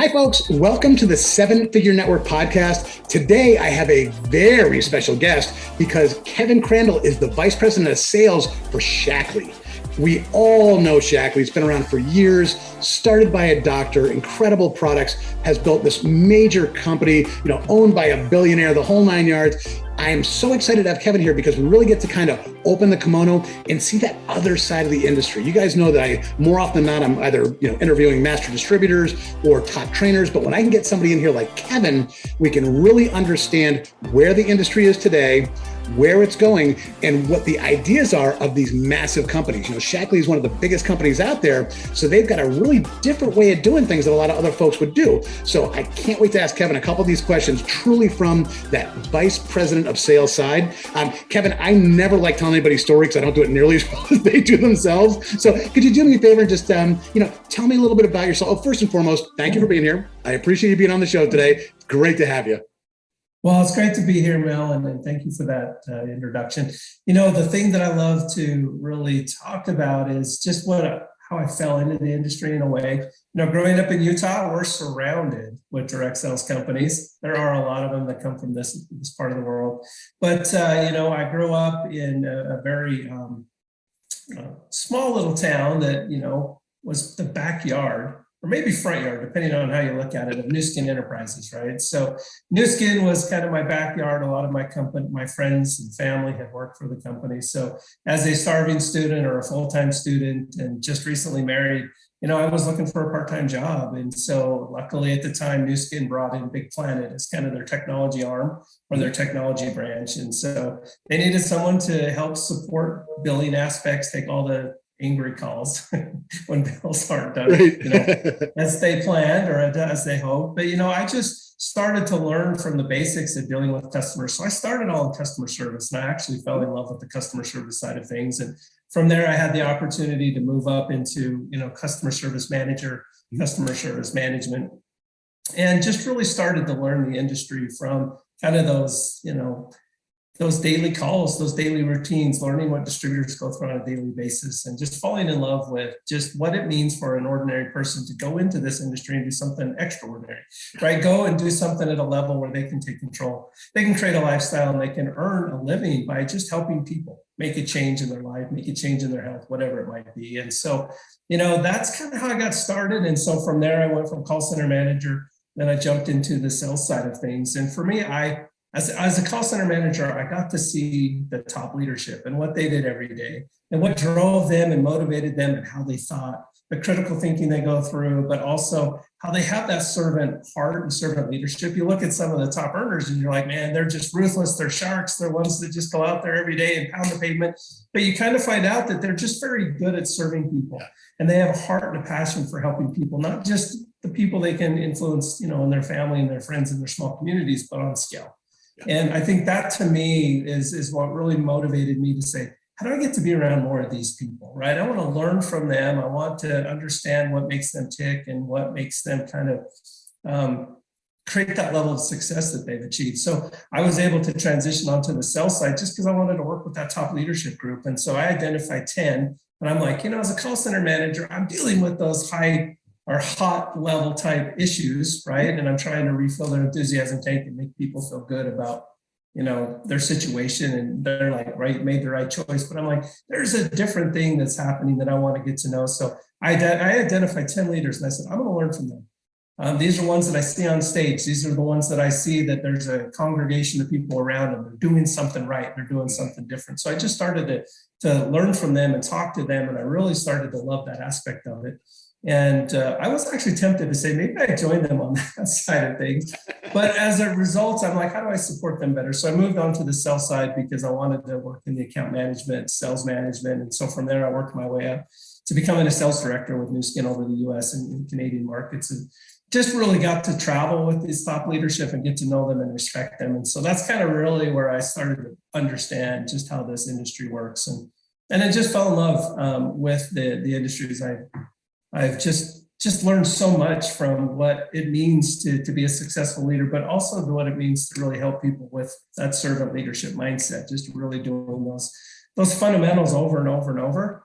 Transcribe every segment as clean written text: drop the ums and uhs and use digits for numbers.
Hi, folks. Welcome to the Seven Figure Network podcast. Today, I have a very special guest because Kevin Crandall is the Vice President of Sales for Shaklee. We all know Shaklee. It's been around for years, started by a doctor, incredible products, has built this major company, owned by a billionaire, the whole nine yards. I am so excited to have Kevin here because we really get to kind of open the kimono and see that other side of the industry. You guys know that more often than not, I'm either interviewing master distributors or top trainers, but when I can get somebody in here like Kevin, we can really understand where the industry is today, where it's going, and what the ideas are of these massive companies. Shaklee is one of the biggest companies out there, so they've got a really different way of doing things that a lot of other folks would do. So I can't wait to ask Kevin a couple of these questions, truly from that Vice President of Sales side. Kevin, I never like telling anybody's story because I don't do it nearly as well as they do themselves. So could you do me a favor and just, tell me a little bit about yourself? Oh, first and foremost, thank you for being here. I appreciate you being on the show today. It's great to have you. Well, it's great to be here, Mel, and thank you for that introduction. The thing that I love to really talk about is just how I fell into the industry in a way. Growing up in Utah, we're surrounded with direct sales companies. There are a lot of them that come from this part of the world. But, I grew up in a very small little town that, was the backyard, or maybe front yard, depending on how you look at it, of Nu Skin Enterprises, right? So Nu Skin was kind of my backyard. A lot of my friends and family had worked for the company. So as a starving student or a full-time student and just recently married, I was looking for a part-time job. And so luckily at the time, Nu Skin brought in Big Planet as kind of their technology arm or their technology branch. And so they needed someone to help support billing aspects, take all the angry calls when bills aren't done, as they planned or as they hoped. But, I just started to learn from the basics of dealing with customers. So I started all in customer service, and I actually fell in love with the customer service side of things. And from there, I had the opportunity to move up into, customer service manager, customer service management, and just really started to learn the industry from kind of those daily calls, those daily routines, learning what distributors go through on a daily basis, and just falling in love with just what it means for an ordinary person to go into this industry and do something extraordinary, right? Go and do something at a level where they can take control. They can create a lifestyle and they can earn a living by just helping people make a change in their life, make a change in their health, whatever it might be. And so, that's kind of how I got started. And so from there, I went from call center manager, then I jumped into the sales side of things. And for me, as a call center manager, I got to see the top leadership and what they did every day and what drove them and motivated them and how they thought, the critical thinking they go through, but also how they have that servant heart and servant leadership. You look at some of the top earners and you're like, man, they're just ruthless. They're sharks. They're ones that just go out there every day and pound the pavement. But you kind of find out that they're just very good at serving people. And they have a heart and a passion for helping people, not just the people they can influence, in their family and their friends and their small communities, but on scale. And I think that to me is what really motivated me to say, how do I get to be around more of these people, right? I want to learn from them. I want to understand what makes them tick and what makes them kind of create that level of success that they've achieved. So I was able to transition onto the sales side just because I wanted to work with that top leadership group. And so I identified 10, and I'm like, as a call center manager, I'm dealing with those high or hot level type issues, right? And I'm trying to refill their enthusiasm tank and make people feel good about, their situation, and they're like, right, made the right choice. But I'm like, there's a different thing that's happening that I want to get to know. So I identified 10 leaders and I said, I'm going to learn from them. These are ones that I see on stage. These are the ones that I see that there's a congregation of people around them. They're doing something right. They're doing something different. So I just started to learn from them and talk to them. And I really started to love that aspect of it. And I was actually tempted to say, maybe I join them on that side of things. But as a result, I'm like, how do I support them better? So I moved on to the sales side because I wanted to work in the account management, sales management. And so from there, I worked my way up to becoming a sales director with Nu Skin over the US and Canadian markets. And just really got to travel with these top leadership and get to know them and respect them. And so that's kind of really where I started to understand just how this industry works. And I just fell in love with the industries. I've just learned so much from what it means to be a successful leader, but also what it means to really help people with that servant leadership mindset, just really doing those fundamentals over and over and over.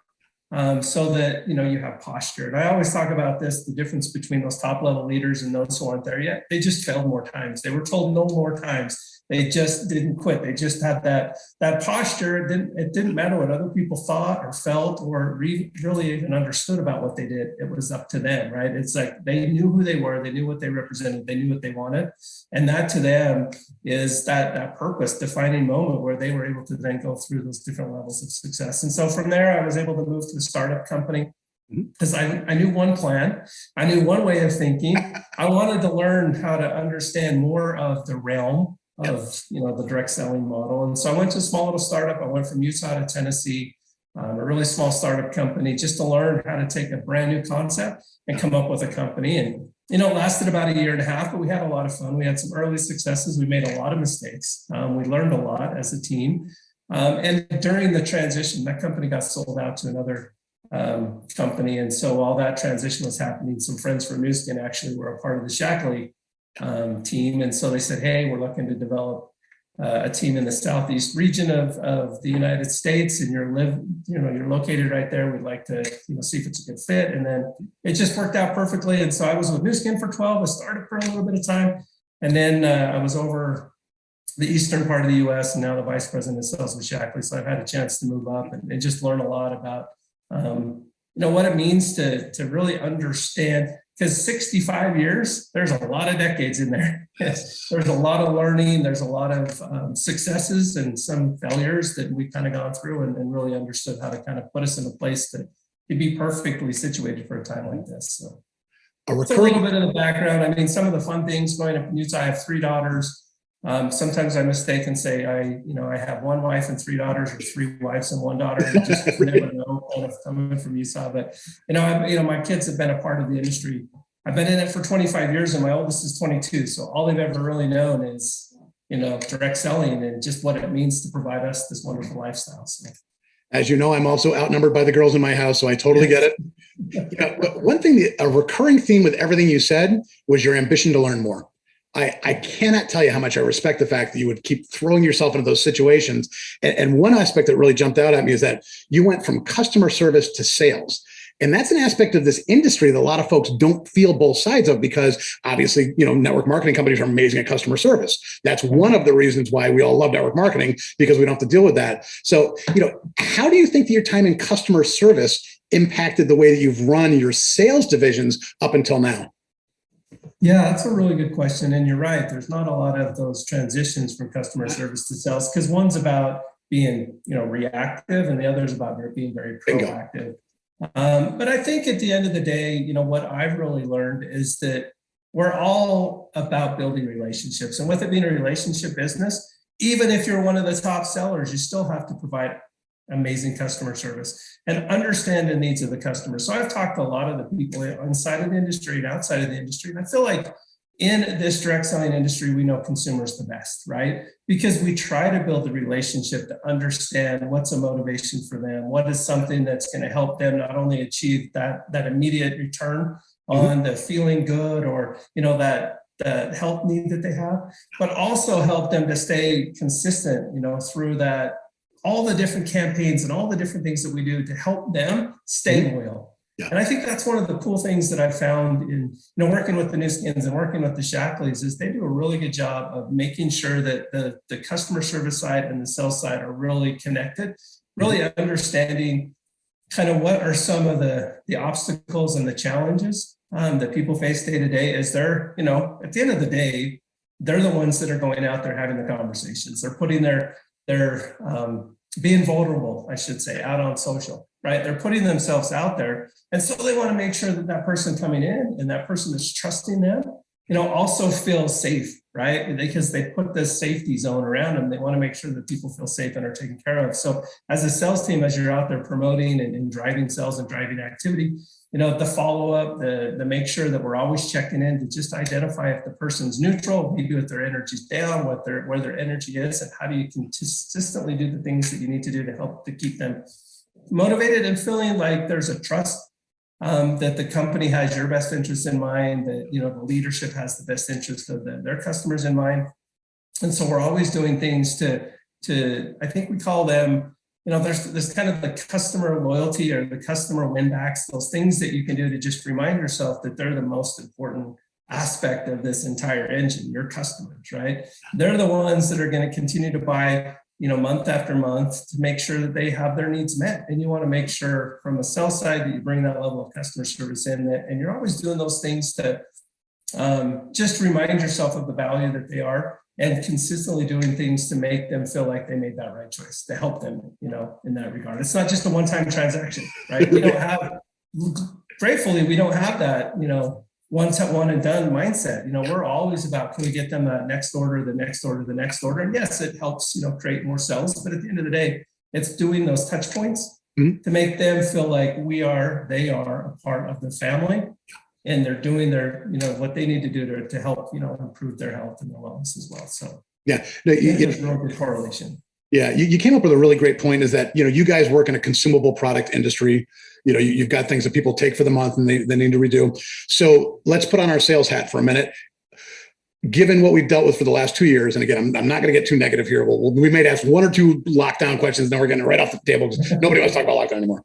so that, you have posture. And I always talk about this, the difference between those top level leaders and those who aren't there yet. They just failed more times. They were told no more times. They just didn't quit. They just had that posture. It didn't matter what other people thought or felt or really even understood about what they did. It was up to them, right? It's like they knew who they were. They knew what they represented. They knew what they wanted. And that to them is that purpose defining moment where they were able to then go through those different levels of success. And so from there, I was able to move to the startup company because I knew one plan. I knew one way of thinking. I wanted to learn how to understand more of the realm of the direct selling model. And so I went to a small little startup. I went from Utah to Tennessee, a really small startup company, just to learn how to take a brand new concept and come up with a company. And it lasted about 1.5 years, but we had a lot of fun. We had some early successes. We made a lot of mistakes. We learned a lot as a team. And during the transition, that company got sold out to another company. And so while that transition was happening, some friends from New Skin actually were a part of the Shackley team. And so they said, hey, we're looking to develop a team in the Southeast region of the United States, and you're located right there. We'd like to see if it's a good fit. And then it just worked out perfectly. And so I was with New Skin for 12. I started for a little bit of time. And then I was over the eastern part of the US and now the vice president of sales with Shackley. So I've had a chance to move up and just learn a lot about what it means to really understand. Because 65 years, there's a lot of decades in there. There's a lot of learning. There's a lot of successes and some failures that we've kind of gone through and really understood how to kind of put us in a place to be perfectly situated for a time like this. So it's a little bit of the background. I mean, some of the fun things growing up in Utah, I have 3 daughters. Sometimes I mistake and say I have 1 wife and 3 daughters, or 3 wives and 1 daughter. You just never know, kind of coming from Utah. But my kids have been a part of the industry. I've been in it for 25 years, and my oldest is 22. So all they've ever really known is direct selling and just what it means to provide us this wonderful lifestyle. So. As you know, I'm also outnumbered by the girls in my house, so I totally get it. But one thing, a recurring theme with everything you said was your ambition to learn more. I cannot tell you how much I respect the fact that you would keep throwing yourself into those situations. And one aspect that really jumped out at me is that you went from customer service to sales. And that's an aspect of this industry that a lot of folks don't feel both sides of, because obviously, network marketing companies are amazing at customer service. That's one of the reasons why we all love network marketing, because we don't have to deal with that. So, how do you think that your time in customer service impacted the way that you've run your sales divisions up until now? Yeah, that's a really good question. And you're right. There's not a lot of those transitions from customer service to sales, because one's about being, reactive, and the other is about being very proactive. But I think at the end of the day, what I've really learned is that we're all about building relationships. And with it being a relationship business, even if you're one of the top sellers, you still have to provide amazing customer service and understand the needs of the customer. So I've talked to a lot of the people inside of the industry and outside of the industry. And I feel like in this direct selling industry, we know consumers the best, right? Because we try to build a relationship to understand what's a motivation for them. What is something that's going to help them not only achieve that immediate return on the feeling good or, that health need that they have, but also help them to stay consistent, through that, all the different campaigns and all the different things that we do to help them stay loyal. Yeah. And I think that's one of the cool things that I found in, working with the New Skins and working with the Shackleys, is they do a really good job of making sure that the customer service side and the sales side are really connected, really understanding kind of what are some of the obstacles and the challenges that people face day to day. As they're, at the end of the day, they're the ones that are going out there having the conversations. They're putting their being vulnerable, I should say, out on social, right? They're putting themselves out there. And so they want to make sure that person coming in and that person that's trusting them, also feels safe, right? Because they put this safety zone around them. They want to make sure that people feel safe and are taken care of. So as a sales team, as you're out there promoting and driving sales and driving activity, the follow-up, the make sure that we're always checking in to just identify if the person's neutral, maybe if their energy's down, where their energy is, and how do you consistently do the things that you need to do to help to keep them motivated and feeling like there's a trust that the company has your best interest in mind, that the leadership has the best interest of their customers in mind. And so we're always doing things to I think we call them there's kind of the customer loyalty or the customer win backs, those things that you can do to just remind yourself that they're the most important aspect of this entire engine, your customers, right? They're the ones that are going to continue to buy, month after month to make sure that they have their needs met. And you want to make sure from the sales side that you bring that level of customer service in, and you're always doing those things to just remind yourself of the value that they are, and consistently doing things to make them feel like they made that right choice, to help them, in that regard. It's not just a one-time transaction, right? We don't have, gratefully, we don't have that, one and done mindset. We're always about, can we get them that next order, the next order, the next order? And yes, it helps, create more sales. But at the end of the day, it's doing those touch points to make them feel like they are a part of the family, and they're doing their, what they need to do to help, improve their health and their wellness as well. So yeah, no, there's a real good correlation. Yeah, you came up with a really great point, is that, you guys work in a consumable product industry. You've got things that people take for the month and they need to redo. So let's put on our sales hat for a minute. Given what we've dealt with for the last 2 years, and again, I'm not going to get too negative here. We may ask one or two lockdown questions, then we're getting it right off the table because nobody wants to talk about lockdown anymore.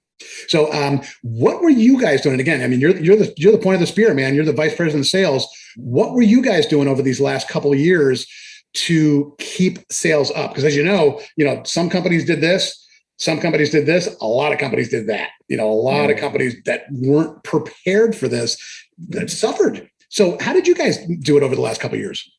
So what were you guys doing? And again, I mean, you're the point of the spear, man. You're the vice president of sales. What were you guys doing over these last couple of years to keep sales up? Because as you know, some companies did this, some companies did this, a lot of companies did that. A lot of companies that weren't prepared for this that suffered. So how did you guys do it over the last couple of years?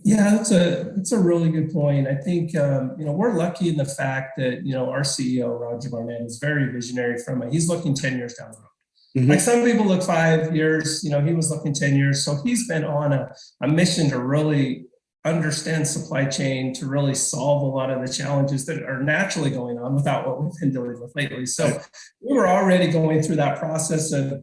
Yeah, that's a really good point. I think, we're lucky in the fact that, our CEO, Roger Barnett, is very visionary he's looking 10 years down the road. Mm-hmm. Like some people look 5 years, he was looking 10 years. So he's been on a mission to really understand supply chain, to really solve a lot of the challenges that are naturally going on without what we've been dealing with lately. So we were already going through that process of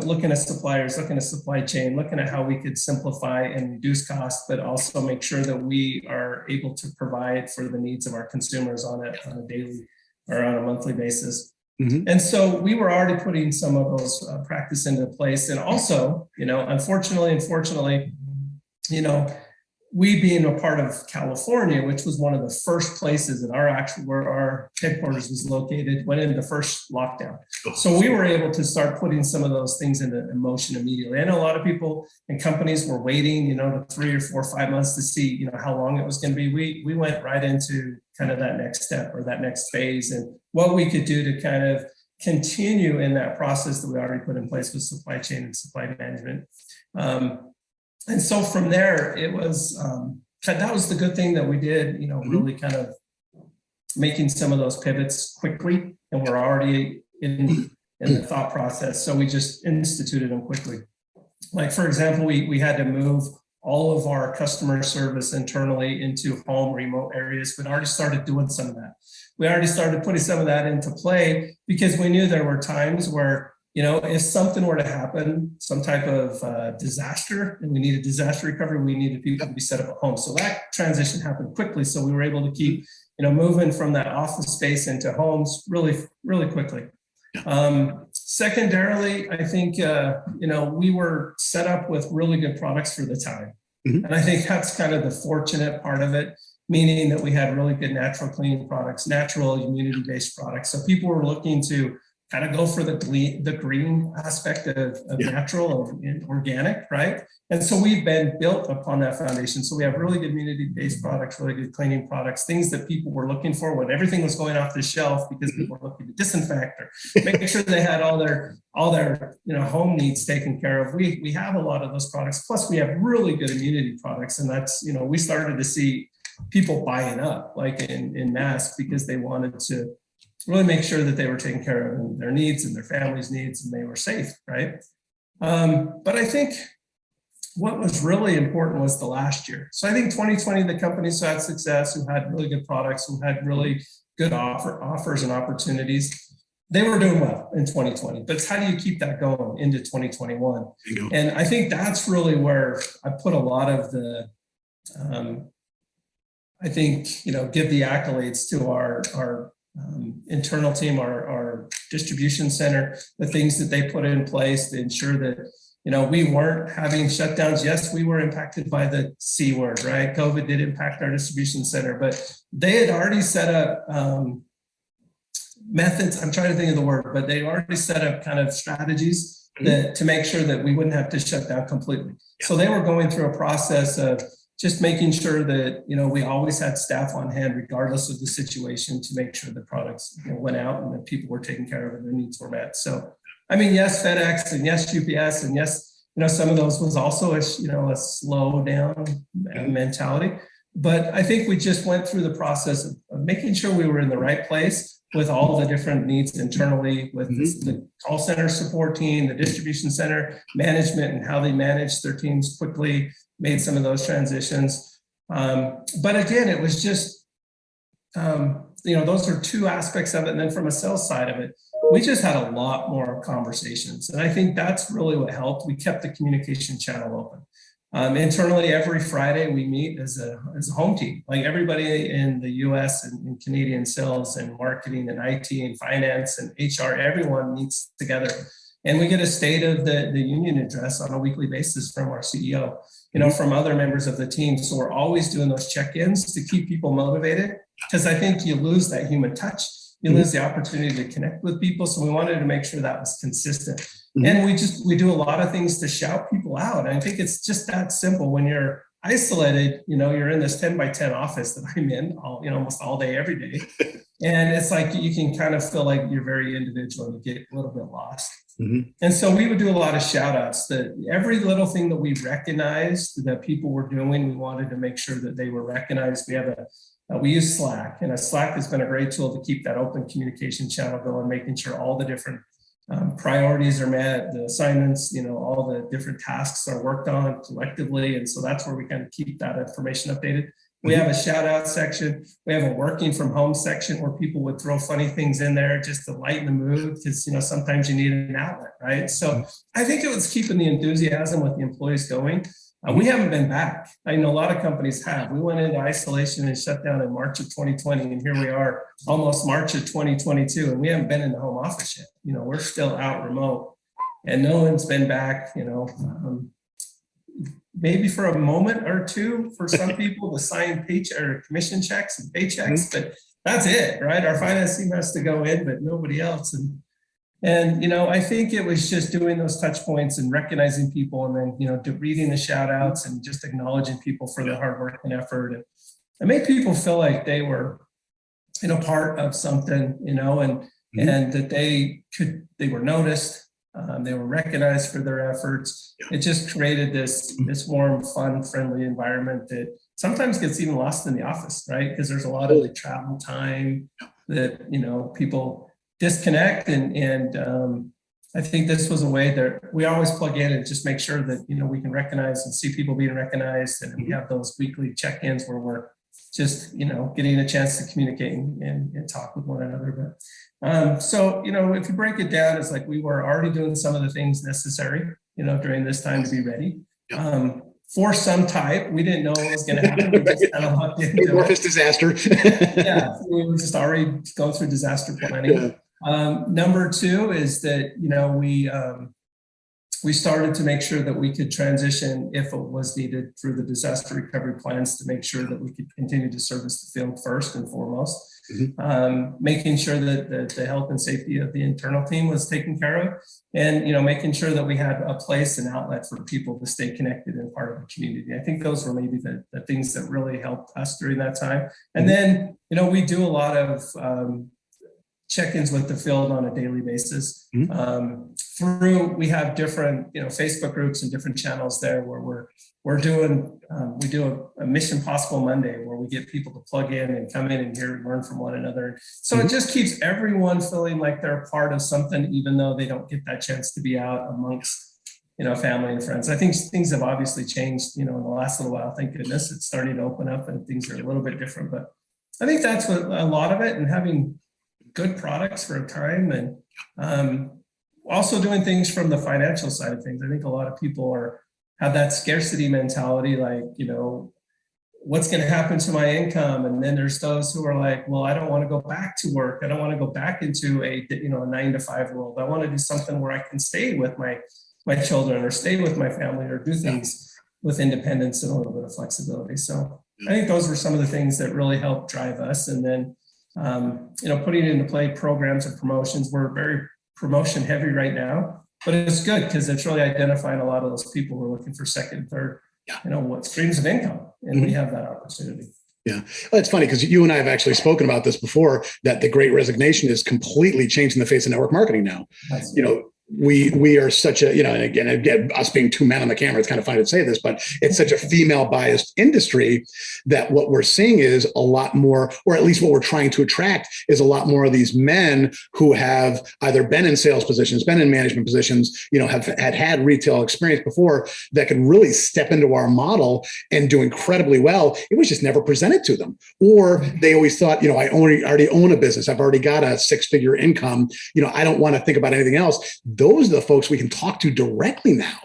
looking at suppliers, looking at supply chain, looking at how we could simplify and reduce costs, but also make sure that we are able to provide for the needs of our consumers on a daily or on a monthly basis. Mm-hmm. And so we were already putting some of those practice into place. And also, unfortunately, we being a part of California, which was one of the first places where our headquarters was located, went into the first lockdown. So we were able to start putting some of those things into motion immediately. I know a lot of people and companies were waiting, to 3 or 4 or 5 months to see, how long it was going to be. We went right into kind of that next step or that next phase, and what we could do to kind of continue in that process that we already put in place with supply chain and supply management. And so from there, it was, that was the good thing that we did, really kind of making some of those pivots quickly, and we're already in the thought process. So we just instituted them quickly. Like, for example, we had to move all of our customer service internally into home remote areas, but already started doing some of that. We already started putting some of that into play because we knew there were times where, if something were to happen, some type of disaster, and we needed disaster recovery, we needed people to be set up at home. So that transition happened quickly. So we were able to keep, moving from that office space into homes really, really quickly. Secondarily, I think, we were set up with really good products for the time. Mm-hmm. And I think that's kind of the fortunate part of it, meaning that we had really good natural cleaning products, natural immunity-based products. So people were looking to kind of go for the green aspect of natural and organic, right? And so we've been built upon that foundation. So we have really good immunity-based products, really good cleaning products, things that people were looking for when everything was going off the shelf because people were looking to disinfect or making sure they had all their home needs taken care of. We have a lot of those products. Plus we have really good immunity products. And that's, we started to see people buying up like in mass because they wanted to really make sure that they were taking care of their needs and their family's needs and they were safe, right? But I think what was really important was the last year. So I think 2020, the companies who had success, who had really good products, who had really good offers and opportunities, they were doing well in 2020. But it's how do you keep that going into 2021? And I think that's really where I put a lot of the, give the accolades to our internal team, our distribution center, the things that they put in place to ensure that, we weren't having shutdowns. Yes, we were impacted by the C word, right? COVID did impact our distribution center, but they had already set up methods. I'm trying to think of the word, but they already set up kind of strategies that to make sure that we wouldn't have to shut down completely. So they were going through a process of just making sure that, we always had staff on hand, regardless of the situation, to make sure the products went out and that people were taken care of and their needs were met. So, I mean, yes, FedEx and yes, UPS and yes, some of those was also a slow down mentality. But I think we just went through the process of making sure we were in the right place with all the different needs internally, with the call center support team, the distribution center management, and how they managed their teams quickly, made some of those transitions. But again, it was just, those are two aspects of it. And then from a sales side of it, we just had a lot more conversations. And I think that's really what helped. We kept the communication channel open. Internally, every Friday we meet as a home team, like everybody in the US and Canadian sales and marketing and IT and finance and HR, everyone meets together. And we get a state of the union address on a weekly basis from our CEO, from other members of the team. So we're always doing those check-ins to keep people motivated, because I think you lose that human touch. You lose the opportunity to connect with people. So we wanted to make sure that was consistent. And we do a lot of things to shout people out. And I think it's just that simple. When you're isolated, you're in this 10 by 10 office that I'm in almost all day, every day. And it's like, you can kind of feel like you're very individual and you get a little bit lost. And so we would do a lot of shout outs, that every little thing that we recognized that people were doing, we wanted to make sure that they were recognized. We use Slack, and Slack has been a great tool to keep that open communication channel going, making sure all the different priorities are met, the assignments, all the different tasks are worked on collectively. And so that's where we kind of keep that information updated. We have a shout out section. We have a working from home section where people would throw funny things in there just to lighten the mood, because, sometimes you need an outlet, right? So I think it was keeping the enthusiasm with the employees going. We haven't been back. I know a lot of companies have. We went into isolation and shut down in March of 2020, and here we are almost March of 2022, and we haven't been in the home office yet. We're still out remote, and no one's been back, maybe for a moment or two for some people to sign paycheck or commission checks and paychecks, but that's it, right? Our finance team has to go in, but nobody else. And I think it was just doing those touch points and recognizing people, and then, reading the shout outs and just acknowledging people for their hard work and effort. And it made people feel like they were, part of something, and that they were noticed. They were recognized for their efforts. It just created this warm, fun, friendly environment that sometimes gets even lost in the office, right? Because there's a lot of the travel time that, people disconnect. And I think this was a way that we always plug in and just make sure that, we can recognize and see people being recognized. And we have those weekly check-ins where we're just, getting a chance to communicate and talk with one another. But so, if you break it down, it's like we were already doing some of the things necessary, during this time to be ready. For some type, we didn't know what was going to happen. We just kind of locked into amorphous disaster. Yeah, we were just already going through disaster planning. Number two is that, we started to make sure that we could transition, if it was needed, through the disaster recovery plans to make sure that we could continue to service the field first and foremost. Making sure that the health and safety of the internal team was taken care of, and making sure that we had a place and outlet for people to stay connected and part of the community. I think those were maybe the things that really helped us during that time. And then we do a lot of check-ins with the field on a daily basis. We have different Facebook groups and different channels there where we do a Mission Possible Monday where we get people to plug in and come in and hear and learn from one another. So it just keeps everyone feeling like they're a part of something, even though they don't get that chance to be out amongst family and friends. I think things have obviously changed in the last little while. Thank goodness it's starting to open up and things are a little bit different. But I think that's what a lot of it, and having good products for a time, and also doing things from the financial side of things. I think a lot of people have that scarcity mentality, like, what's going to happen to my income? And then there's those who are like, well, I don't want to go back to work. I don't want to go back into a 9-to-5 world. I want to do something where I can stay with my children or stay with my family or do things with independence and a little bit of flexibility. So I think those were some of the things that really helped drive us. And then putting into play programs and promotions. We're very promotion heavy right now, but it's good because it's really identifying a lot of those people who are looking for second, third, what streams of income, and we have that opportunity. Yeah. Well, it's funny because you and I have actually spoken about this before, that the Great Resignation is completely changing the face of network marketing now. That's We are such a, and again, us being two men on the camera, it's kind of funny to say this, but it's such a female biased industry that what we're seeing is a lot more, or at least what we're trying to attract is a lot more of these men who have either been in sales positions, been in management positions, have had retail experience before, that could really step into our model and do incredibly well. It was just never presented to them. Or they always thought, I already own a business. I've already got a 6-figure income. I don't want to think about anything else. Those are the folks we can talk to directly now,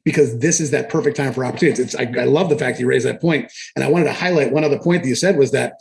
because this is that perfect time for opportunities. I love the fact you raised that point. And I wanted to highlight one other point that you said, was that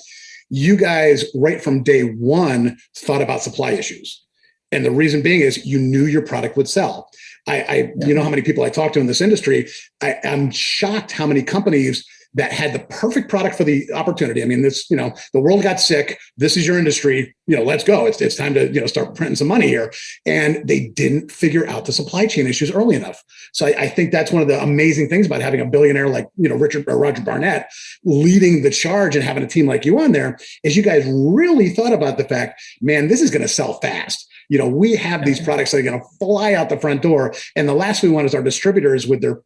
you guys right from day one thought about supply issues. And the reason being is you knew your product would sell. You know how many people I talk to in this industry. I'm shocked how many companies that had the perfect product for the opportunity. I mean, the world got sick. This is your industry. Let's go. It's time to, start printing some money here. And they didn't figure out the supply chain issues early enough. So I think that's one of the amazing things about having a billionaire like, Richard or Roger Barnett leading the charge and having a team like you on there, is you guys really thought about the fact, man, this is going to sell fast. We have these products that are going to fly out the front door. And the last we want is our distributors with their,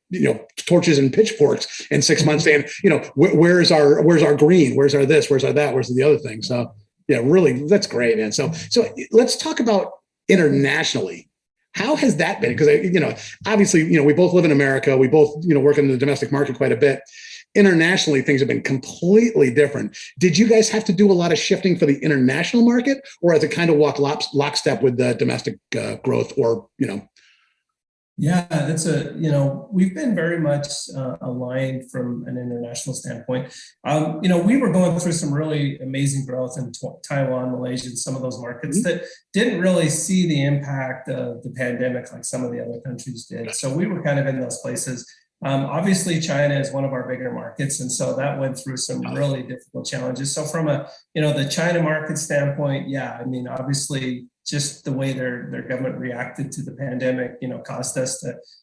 torches and pitchforks in 6 months saying, where's our green? Where's our this? Where's our that? Where's the other thing? So yeah, really, that's great, man. So let's talk about internationally. How has that been? Because, obviously, we both live in America. We both, work in the domestic market quite a bit. Internationally, things have been completely different. Did you guys have to do a lot of shifting for the international market, or has it kind of walked lockstep with the domestic growth, or? Yeah, we've been very much aligned from an international standpoint. We were going through some really amazing growth in Taiwan, Malaysia, and some of those markets that didn't really see the impact of the pandemic like some of the other countries did. So we were kind of in those places. Obviously, China is one of our bigger markets, and so that went through some really difficult challenges. So from the China market standpoint, obviously, just the way their government reacted to the pandemic, caused us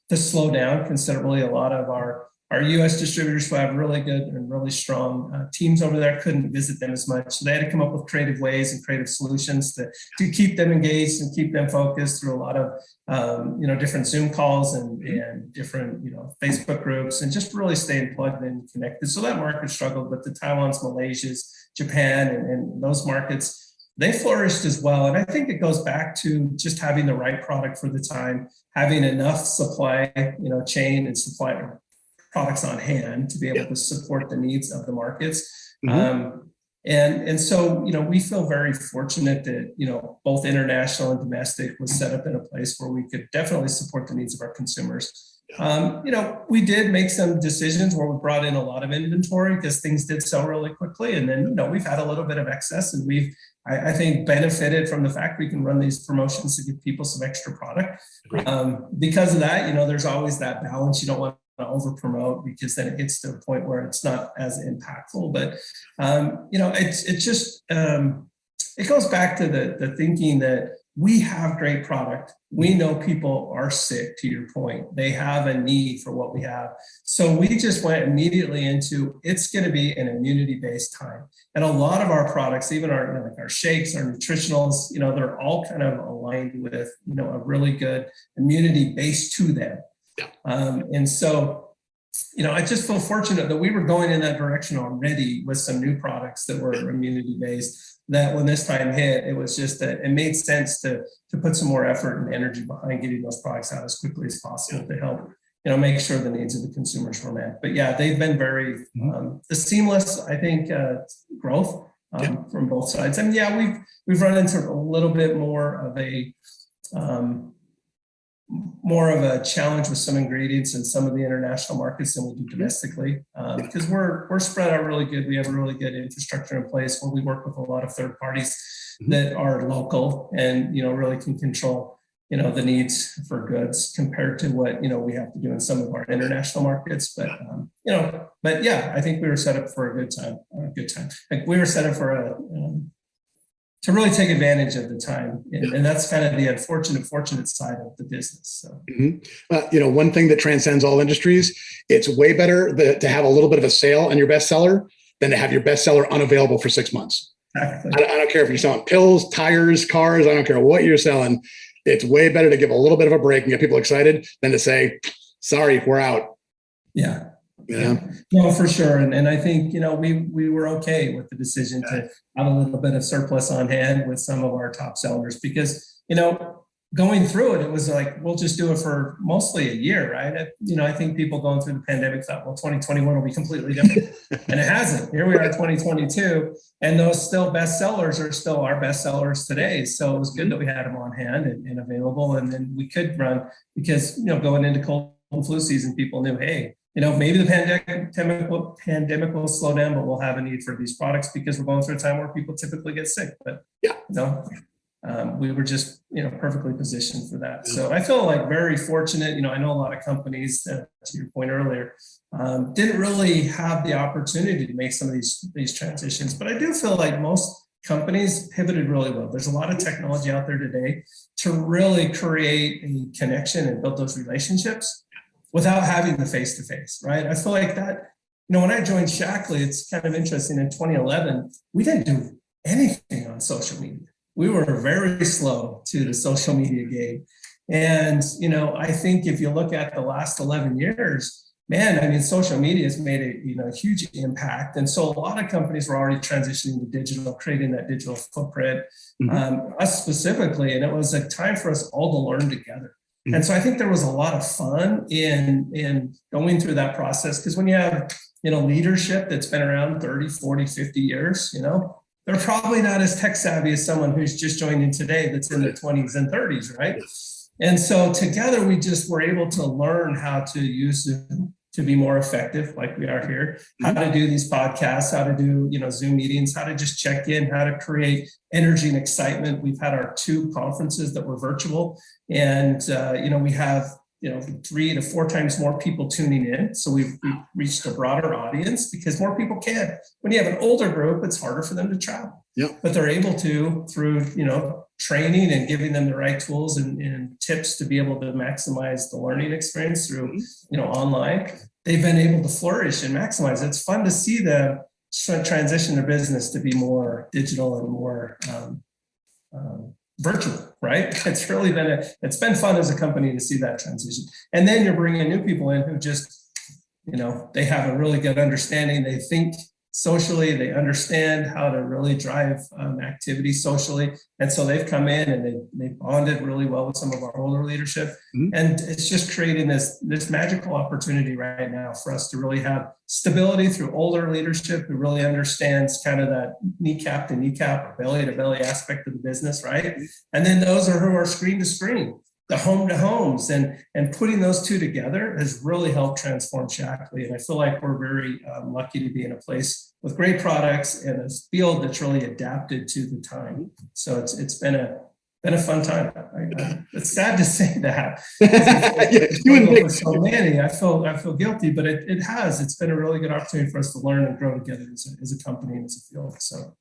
to slow down considerably. A lot of our U.S. distributors who have really good and really strong teams over there couldn't visit them as much. So they had to come up with creative ways and creative solutions to keep them engaged and keep them focused through a lot of, different Zoom calls and different, Facebook groups, and just really staying plugged in and connected. So that market struggled, but the Taiwans, Malaysias, Japan, and those markets, they flourished as well. And I think it goes back to just having the right product for the time, having enough supply, chain and supply products on hand to be able to support the needs of the markets. And so, we feel very fortunate that, both international and domestic was set up in a place where we could definitely support the needs of our consumers. We did make some decisions where we brought in a lot of inventory because things did sell really quickly. And then, we've had a little bit of excess, and I think, benefited from the fact we can run these promotions to give people some extra product. Because of that, there's always that balance. You don't want to over promote, because then it gets to a point where it's not as impactful. But it goes back to the thinking that we have great product. We know people are sick, to your point. They have a need for what we have. So we just went immediately into, it's going to be an immunity-based time. And a lot of our products, even our shakes, our nutritionals, they're all kind of aligned with, a really good immunity base to them. And so, I just feel fortunate that we were going in that direction already with some new products that were immunity-based, that when this time hit, it was just that it made sense to put some more effort and energy behind getting those products out as quickly as possible to help, make sure the needs of the consumers were met. But yeah, they've been very the seamless, I think, growth from both sides. And yeah, we've run into a little bit more of a challenge with some ingredients in some of the international markets than we do domestically, because we're spread out really good. We have a really good infrastructure in place where we work with a lot of third parties that are local and, really can control, the needs for goods compared to what, we have to do in some of our international markets. But, but yeah, I think we were set up for a good time. Like we were set up for to really take advantage of the time. And that's kind of the fortunate side of the business. So. One thing that transcends all industries, it's way better to have a little bit of a sale on your bestseller than to have your bestseller unavailable for 6 months. Exactly. I don't care if you're selling pills, tires, cars, I don't care what you're selling. It's way better to give a little bit of a break and get people excited than to say, sorry, we're out. Yeah. Yeah. No, for sure. And I think, we were okay with the decision to have a little bit of surplus on hand with some of our top sellers because, going through it was like, we'll just do it for mostly a year, right? I think people going through the pandemic thought, well, 2021 will be completely different. And it hasn't. Here we are, 2022. And those still bestsellers are still our bestsellers today. So it was good that we had them on hand and available. And then we could run because, going into cold and flu season, people knew, hey, maybe the pandemic will slow down, but we'll have a need for these products because we're going through a time where people typically get sick. But we were just perfectly positioned for that. So I feel like very fortunate. I know a lot of companies, to your point earlier, didn't really have the opportunity to make some of these transitions. But I do feel like most companies pivoted really well. There's a lot of technology out there today to really create a connection and build those relationships without having the face-to-face, right? I feel like that, when I joined Shackley, it's kind of interesting. In 2011, we didn't do anything on social media. We were very slow to the social media game. And, I think if you look at the last 11 years, social media has made a huge impact. And so a lot of companies were already transitioning to digital, creating that digital footprint, us specifically. And it was a time for us all to learn together. And so I think there was a lot of fun in going through that process. Because when you have, leadership that's been around 30, 40, 50 years, they're probably not as tech savvy as someone who's just joining today that's in their 20s and 30s, right? And so together we just were able to learn how to use Zoom to be more effective, like we are here, how to do these podcasts, how to do, Zoom meetings, how to just check in, how to create energy and excitement. We've had our 2 conferences that were virtual, and, we have, 3 to 4 times more people tuning in. So we've reached a broader audience because more people can. When you have an older group, it's harder for them to travel. Yep. But they're able to through, training and giving them the right tools and tips to be able to maximize the learning experience through, online. They've been able to flourish and maximize. It's fun to see them transition their business to be more digital and more virtual, right? It's really it's been fun as a company to see that transition. And then you're bringing new people in who just, they have a really good understanding. They think socially, they understand how to really drive activity socially. And so they've come in and they bonded really well with some of our older leadership. And it's just creating this magical opportunity right now for us to really have stability through older leadership who really understands kind of that kneecap to kneecap or belly to belly aspect of the business, right? And then those who are screen to screen, the home to homes, and putting those 2 together has really helped transform Shackley. And I feel like we're very lucky to be in a place with great products and a field that's really adapted to the time. So it's been a fun time. It's sad to say that. For so many, I feel guilty, but it's been a really good opportunity for us to learn and grow together as a company and as a field. So.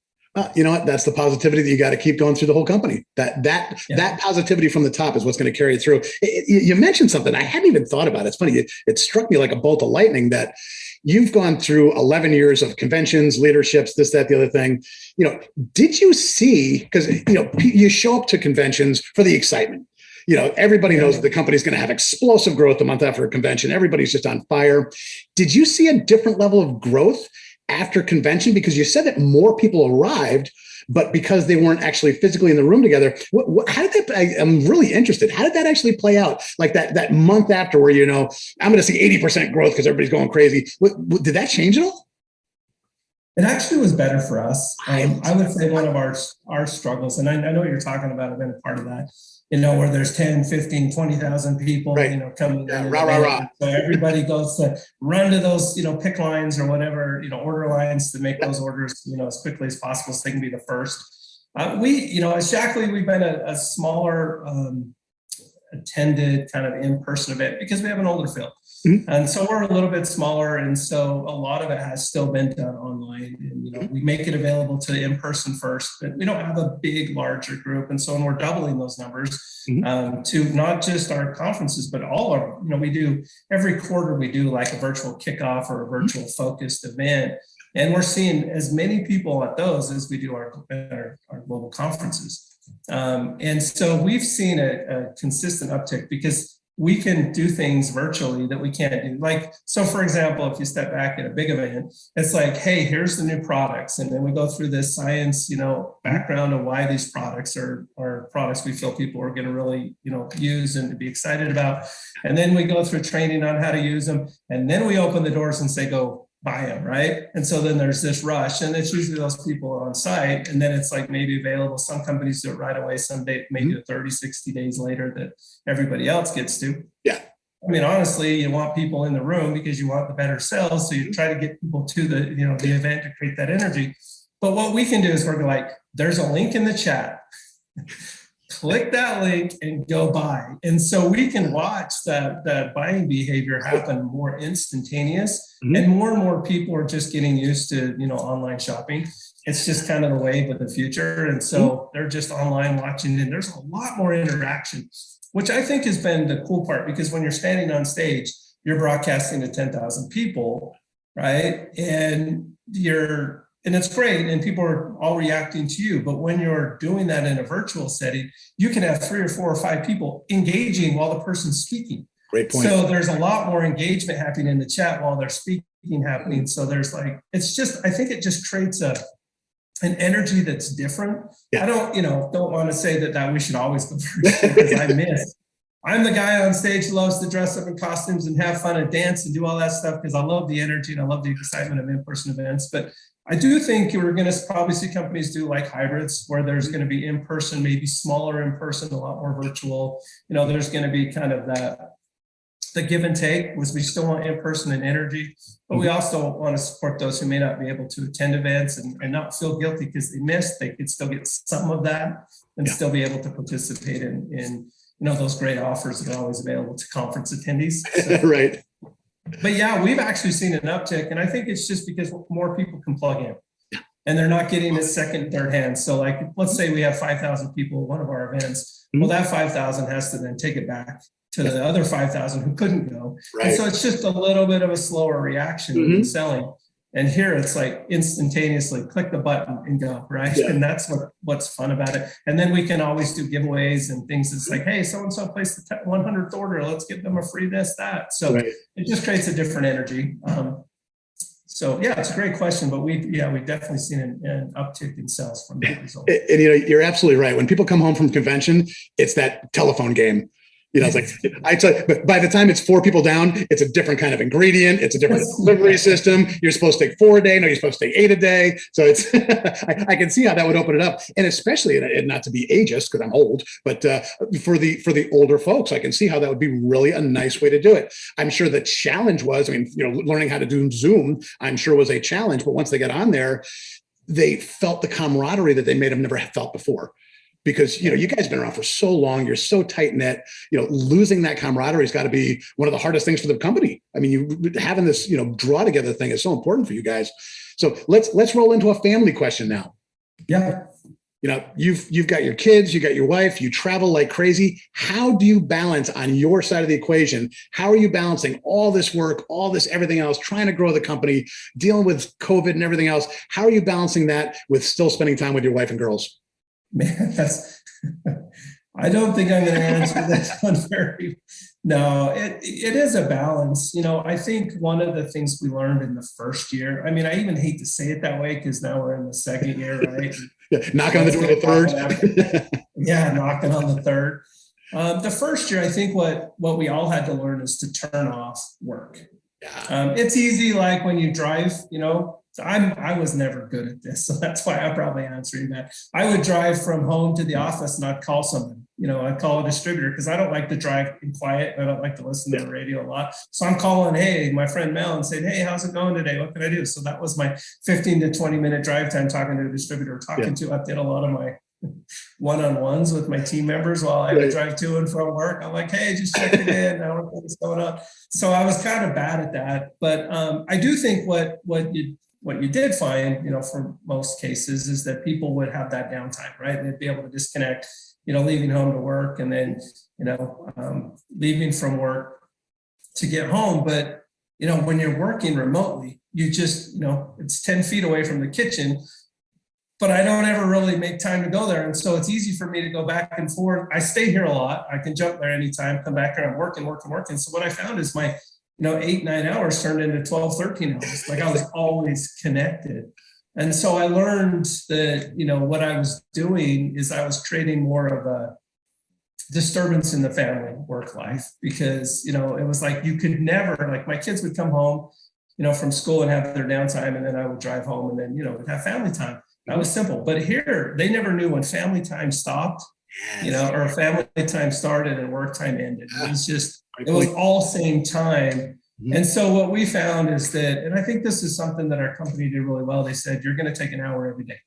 You know what? That's the positivity that you got to keep going through the whole company. That positivity from the top is what's going to carry you through. You mentioned something I hadn't even thought about. It's funny. It struck me like a bolt of lightning that you've gone through 11 years of conventions, leaderships, this, that, the other thing. Did you see, because, you show up to conventions for the excitement. Everybody knows that the company's going to have explosive growth the month after a convention. Everybody's just on fire. Did you see a different level of growth after convention? Because you said that more people arrived, but because they weren't actually physically in the room together, how did that? I'm really interested. How did that actually play out? Like that month after, where I'm going to see 80% growth because everybody's going crazy. Did that change at all? It actually was better for us. I would say one of our struggles, and I know what you're talking about. I've been a part of that. Where there's 10, 15, 20,000 people, right. Coming in. Rah. So everybody goes to run to those, pick lines or whatever, order lines to make those orders, as quickly as possible so they can be the first. At Shackley, we've been a smaller attended kind of in-person event because we have an older field. Mhm. And so we're a little bit smaller. And so a lot of it has still been done online. And, we make it available to in-person first, but we don't have a big, larger group. And so when we're doubling those numbers to not just our conferences, but all our, we do every quarter, we do like a virtual kickoff or a virtual focused event. And we're seeing as many people at those as we do our global conferences. And so we've seen a consistent uptick because we can do things virtually that we can't do. Like, so for example, if you step back at a big event, it's like, hey, here's the new products. And then we go through this science, background of why these products are products we feel people are going to really, use and to be excited about. And then we go through training on how to use them. And then we open the doors and say, go buy them, right? And so then there's this rush, and it's usually those people on site, and then it's like maybe available. Some companies do it right away, some may do it 30, 60 days later that everybody else gets to. Yeah. I mean, honestly, you want people in the room because you want the better sales, so you try to get people to the event to create that energy. But what we can do is we're like, there's a link in the chat. Click that link and go buy. And so we can watch that buying behavior happen more instantaneous, and more people are just getting used to, online shopping. It's just kind of the wave of the future. And so they're just online watching, and there's a lot more interaction, which I think has been the cool part, because when you're standing on stage, you're broadcasting to 10,000 people, right? And it's great, and people are all reacting to you. But when you're doing that in a virtual setting, you can have 3 or 4 or 5 people engaging while the person's speaking. Great point. So there's a lot more engagement happening in the chat while they're speaking happening. So there's I think it just creates an energy that's different. Yeah. I don't want to say that we should always go virtual, because I'm the guy on stage who loves to dress up in costumes and have fun and dance and do all that stuff, because I love the energy and I love the excitement of in-person events. But I do think we're going to probably see companies do like hybrids, where there's going to be in-person, maybe smaller in-person, a lot more virtual. There's going to be kind of the give and take, was we still want in-person and energy, but we also want to support those who may not be able to attend events and not feel guilty because they missed. They could still get some of that and still be able to participate in those great offers that are always available to conference attendees. So, right. But yeah, we've actually seen an uptick, and I think it's just because more people can plug in, and they're not getting a second, third hand. So like, let's say we have 5,000 people at one of our events. Well, that 5,000 has to then take it back to the other 5,000 who couldn't go. Right. And so it's just a little bit of a slower reaction in selling. And here it's like instantaneously click the button and go, right? Yeah. And that's what's fun about it. And then we can always do giveaways and things. It's like, hey, so-and-so placed the 100th order. Let's give them a free this, that. So it just creates a different energy. So yeah, it's a great question, but we've definitely seen an uptick in sales from that result. And you're absolutely right. When people come home from convention, it's that telephone game. It's like, I tell you, but by the time it's 4 people down, it's a different kind of ingredient. It's a different delivery system. You're supposed to take 4 a day. No, you're supposed to take 8 a day. So it's, I can see how that would open it up. And especially, and not to be ageist because I'm old, but for the older folks, I can see how that would be really a nice way to do it. I'm sure the challenge was, learning how to do Zoom, I'm sure was a challenge, but once they got on there, they felt the camaraderie that they may have never felt before. Because, you guys have been around for so long, you're so tight knit, losing that camaraderie has got to be one of the hardest things for the company. I mean, you having this, draw together thing is so important for you guys. So let's roll into a family question now. Yeah. You've got your kids, you got your wife, you travel like crazy. How do you balance on your side of the equation? How are you balancing all this work, all this, everything else, trying to grow the company, dealing with COVID and everything else? How are you balancing that with still spending time with your wife and girls? Man, I don't think I'm going to answer that one no, it is a balance. I think one of the things we learned in the first year, I even hate to say it that way because now we're in the second year, right? Knocking on the door of the third. Yeah, knocking on the third. The first year, I think what we all had to learn is to turn off work. It's easy, like when you drive, I was never good at this, so that's why I'm probably answering that. I would drive from home to the office and I'd call someone, I'd call a distributor because I don't like to drive in quiet. I don't like to listen to the radio a lot. So I'm calling, hey, my friend Mel, and saying, hey, how's it going today? What can I do? So that was my 15 to 20 minute drive time talking to a distributor, I did a lot of my one-on-ones with my team members while I would drive to and from work. I'm like, hey, just checking in. I don't know what's going on. So I was kind of bad at that. But I do think what you did find, for most cases, is that people would have that downtime, right? They'd be able to disconnect, leaving home to work and then, leaving from work to get home. But, when you're working remotely, you just, it's 10 feet away from the kitchen, but I don't ever really make time to go there. And so it's easy for me to go back and forth. I stay here a lot. I can jump there anytime, come back here, I'm working. So what I found is my 8-9 hours turned into 12, 13 hours. Like I was always connected. And so I learned that, what I was doing is I was creating more of a disturbance in the family work life, because, it was like, you could never, like my kids would come home, from school and have their downtime. And then I would drive home and then, we'd have family time. That was simple. But here they never knew when family time stopped, or family time started and work time ended. It was just, it was all same time. And so what we found is that, and I think this is something that our company did really well. They said, you're going to take an hour every day,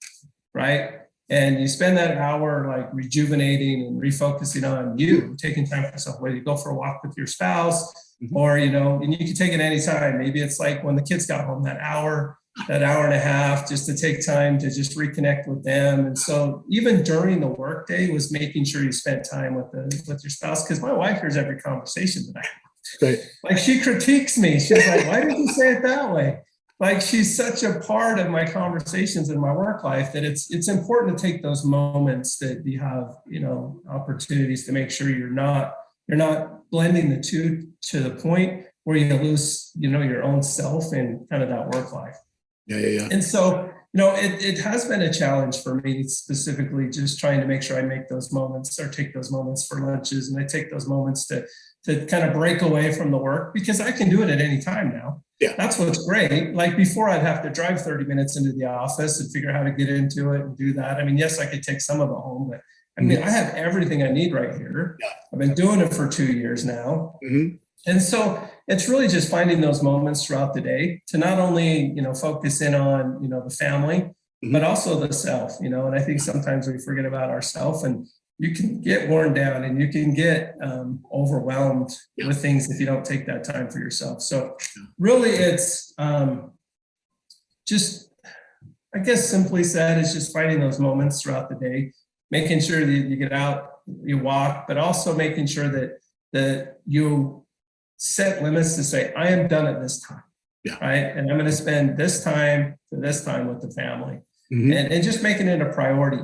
right? And you spend that hour like rejuvenating and refocusing on you, taking time for yourself, whether you go for a walk with your spouse or, and you can take it anytime. Maybe it's like when the kids got home, that hour and a half, just to take time to just reconnect with them. And so even during the workday was making sure you spent time with your spouse. Because my wife hears every conversation that I have. Right. Like she critiques me. She's like, why did you say it that way? Like she's such a part of my conversations in my work life that it's important to take those moments that you have, opportunities to make sure you're not blending the two to the point where you lose, your own self and kind of that work life. Yeah. And so, it has been a challenge for me, specifically just trying to make sure I make those moments or take those moments for lunches. And I take those moments to kind of break away from the work, because I can do it at any time now. Yeah. That's what's great. Like before, I'd have to drive 30 minutes into the office and figure out how to get into it and do that. I mean, yes, I could take some of it home, but I have everything I need right here. Yeah. I've been doing it for 2 years now. And so it's really just finding those moments throughout the day to not only, focus in on, the family, but also the self, and I think sometimes we forget about ourselves, and you can get worn down and you can get overwhelmed with things if you don't take that time for yourself. So really it's just, I guess simply said, is just finding those moments throughout the day, making sure that you get out, you walk, but also making sure that you set limits to say, I am done at this time, right? And I'm going to spend this time with the family, and just making it a priority.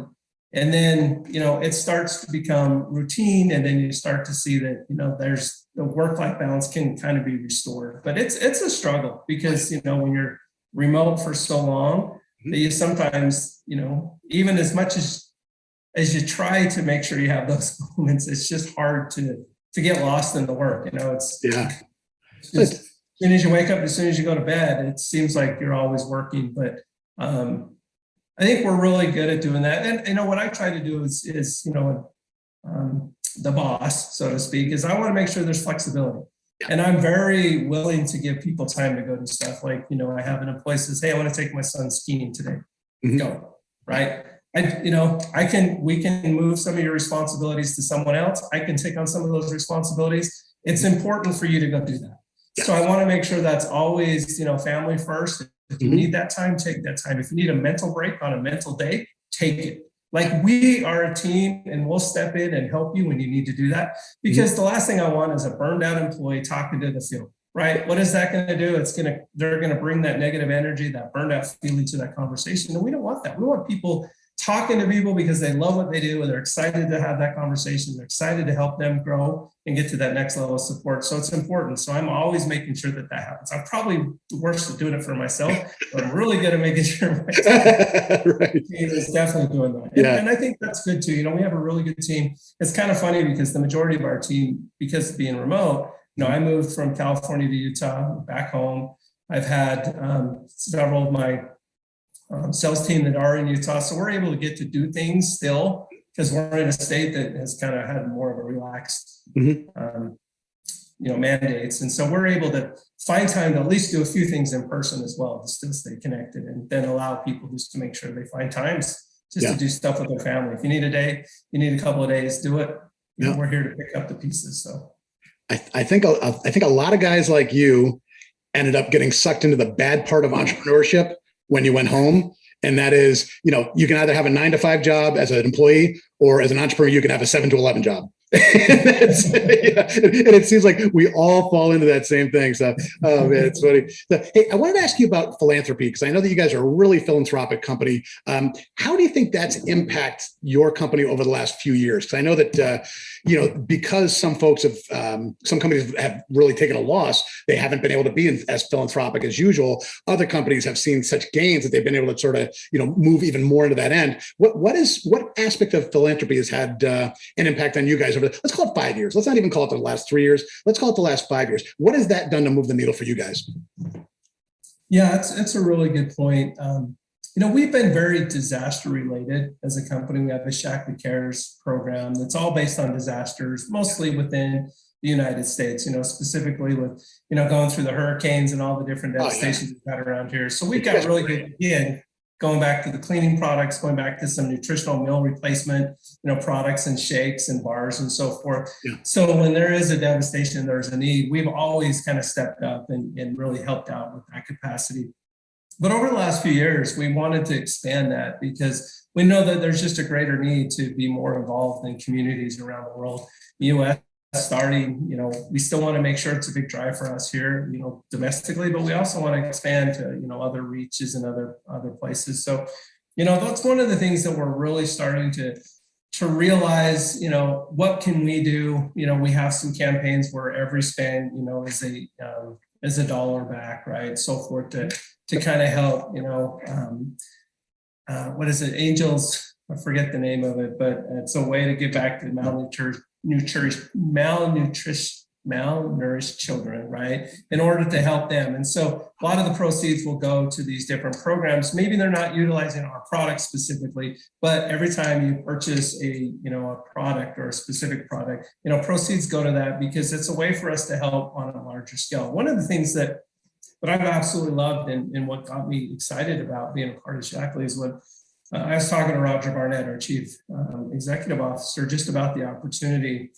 And then, it starts to become routine, and then you start to see that, there's the work-life balance can kind of be restored. But it's a struggle because, when you're remote for so long, that you sometimes, even as much as you try to make sure you have those moments, it's just hard to get lost in the work. It's just, as soon as you wake up, as soon as you go to bed, it seems like you're always working. But I think we're really good at doing that. And what I try to do is the boss, so to speak, is I want to make sure there's flexibility. And I'm very willing to give people time to go do stuff. Like, I have an employee says, hey, I want to take my son skiing today. Go, right? We can move some of your responsibilities to someone else. I can take on some of those responsibilities. It's important for you to go do that. So I want to make sure that's always, family first. If you need that time, take that time. If you need a mental break on a mental day, take it. Like we are a team, and we'll step in and help you when you need to do that. Because the last thing I want is a burned out employee talking to the field, right? What is that going to do? They're going to bring that negative energy, that burned out feeling to that conversation. And we don't want that. We want people talking to people because they love what they do and they're excited to have that conversation. They're excited to help them grow and get to that next level of support. So it's important. So I'm always making sure that happens. I'm probably the worst at doing it for myself, but I'm really good at making sure my team is definitely doing that. And I think that's good too. We have a really good team. It's kind of funny because the majority of our team, because of being remote, I moved from California to Utah, back home. I've had several of my sales team that are in Utah. So we're able to get to do things still because we're in a state that has kind of had more of a relaxed, mandates. And so we're able to find time to at least do a few things in person as well, to still stay connected, and then allow people just to make sure they find times just to do stuff with their family. If you need a day, you need a couple of days, do it. We're here to pick up the pieces. So I think a lot of guys like you ended up getting sucked into the bad part of entrepreneurship when you went home. And that is, you can either have a 9-to-5 job as an employee, or as an entrepreneur, you can have a 7 to 11 job. And it seems like we all fall into that same thing. So, oh man, it's funny. So, hey, I wanted to ask you about philanthropy, because I know that you guys are a really philanthropic company. How do you think that's impacted your company over the last few years? Because I know that, because some companies have really taken a loss, they haven't been able to be as philanthropic as usual. Other companies have seen such gains that they've been able to sort of, move even more into that end. What aspect of philanthropy has had an impact on you guys over let's call it 5 years. Let's not even call it the last 3 years. Let's call it the last 5 years. What has that done to move the needle for you guys? Yeah, it's a really good point. We've been very disaster related as a company. We have a Shackley Cares program that's all based on disasters, mostly within the United States, specifically with, going through the hurricanes and all the different devastations we've got around here. So we've got really good, going back to the cleaning products, going back to some nutritional meal replacement, products and shakes and bars and so forth. Yeah. So when there is a devastation and there's a need, we've always kind of stepped up and really helped out with that capacity. But over the last few years, we wanted to expand that because we know that there's just a greater need to be more involved in communities around the world. The U.S. starting, we still want to make sure it's a big drive for us here, domestically, but we also want to expand to, other reaches and other places. So, that's one of the things that we're really starting to realize, what can we do? We have some campaigns where every spend, is a dollar back, right? So forth to kind of help, what is it? Angels, I forget the name of it, but it's a way to give back to malnourished children, right? In order to help them. And so a lot of the proceeds will go to these different programs. Maybe they're not utilizing our product specifically, but every time you purchase a product or a specific product, proceeds go to that because it's a way for us to help on a larger scale. One of the things that I've absolutely loved and what got me excited about being a part of Shackley is when I was talking to Roger Barnett, our chief executive officer, just about the opportunity.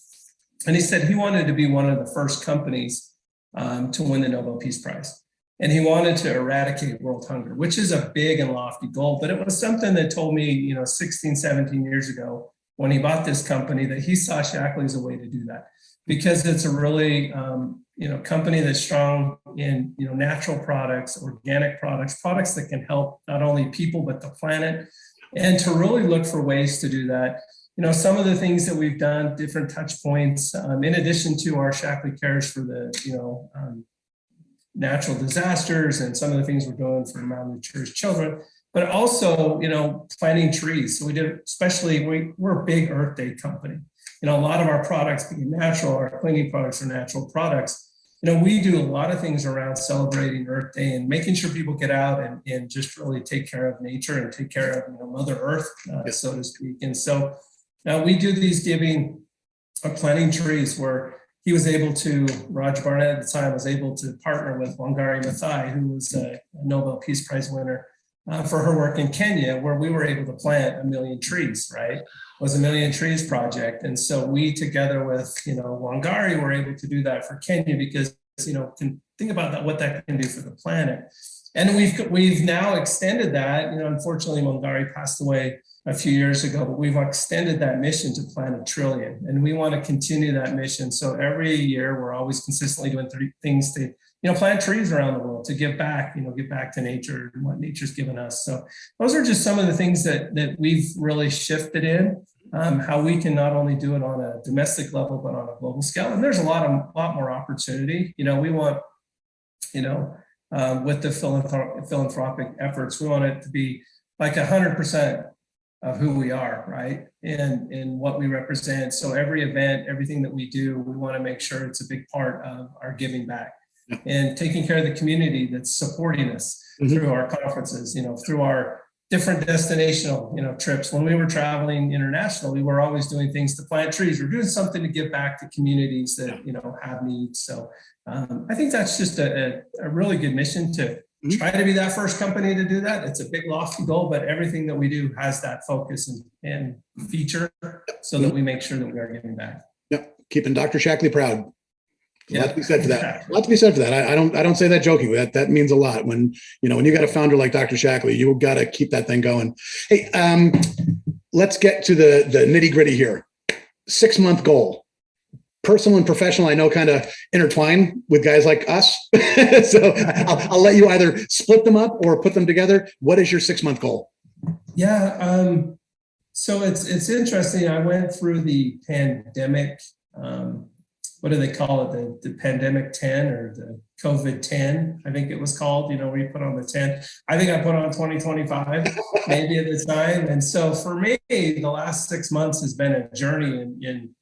And he said he wanted to be one of the first companies to win the Nobel Peace Prize. And he wanted to eradicate world hunger, which is a big and lofty goal. But it was something that told me, 16, 17 years ago, when he bought this company, that he saw Shackley as a way to do that. Because it's a really, company that's strong in, natural products, organic products that can help not only people, but the planet. And to really look for ways to do that. Some of the things that we've done, different touch points, in addition to our Shackley Cares for the, natural disasters and some of the things we're doing for malnourished children, but also, planting trees. So we did, especially, we're a big Earth Day company. A lot of our products being natural, our cleaning products are natural products. We do a lot of things around celebrating Earth Day and making sure people get out and just really take care of nature and take care of, Mother Earth, so to speak. And so we do these giving planting trees where he was able to, Roger Barnett at the time was able to partner with Wangari Maathai, who was a Nobel Peace Prize winner for her work in Kenya, where we were able to plant 1 million trees, right? It was a 1 million trees project. And so we, together with, Wangari, were able to do that for Kenya because, can think about that, what that can do for the planet. And we've now extended that. Unfortunately, Wangari passed away a few years ago, but we've extended that mission to plant 1 trillion. And we want to continue that mission. So every year, we're always consistently doing things to, plant trees around the world to give back, give back to nature and what nature's given us. So those are just some of the things that we've really shifted in, how we can not only do it on a domestic level, but on a global scale. And there's a lot more opportunity. We want, with the philanthropic efforts, we want it to be like 100% of who we are, right? And what we represent. So every event, everything that we do, we want to make sure it's a big part of our giving back and taking care of the community that's supporting us through our conferences, through our different destinational, trips. When we were traveling internationally, we were always doing things to plant trees. We're doing something to give back to communities that, have needs. So I think that's just a really good mission to try to be that first company to do that. It's a big lofty goal, but everything that we do has that focus and feature so that we make sure that we are giving back. Yep. Keeping Dr. Shackley proud. A lot to be said for that. Exactly. A lot to be said for that. I don't say that jokingly. That means a lot. When you got a founder like Dr. Shackley, you got to keep that thing going. Hey, let's get to the nitty gritty here. 6-month goal, personal and professional. I know kind of intertwine with guys like us. So I'll let you either split them up or put them together. What is your 6-month goal? Yeah. So it's interesting. I went through the pandemic. What do they call it? The pandemic 10 or the COVID 10, I think it was called, where you put on the 10. I think I put on 2025 maybe at the time. And so for me, the last 6 months has been a journey in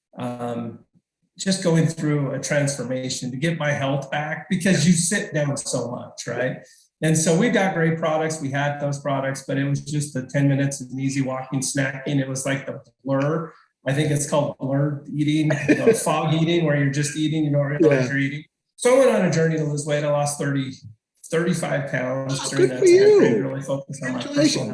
just going through a transformation to get my health back, because you sit down so much, right? And so we got great products. We had those products, but it was just the 10 minutes of easy walking, snacking. It was like the blur. I think it's called blurred eating, fog eating, where you're just eating, you don't realize you're eating. So I went on a journey to lose weight. I lost 35 pounds during that time period, really focused on my personal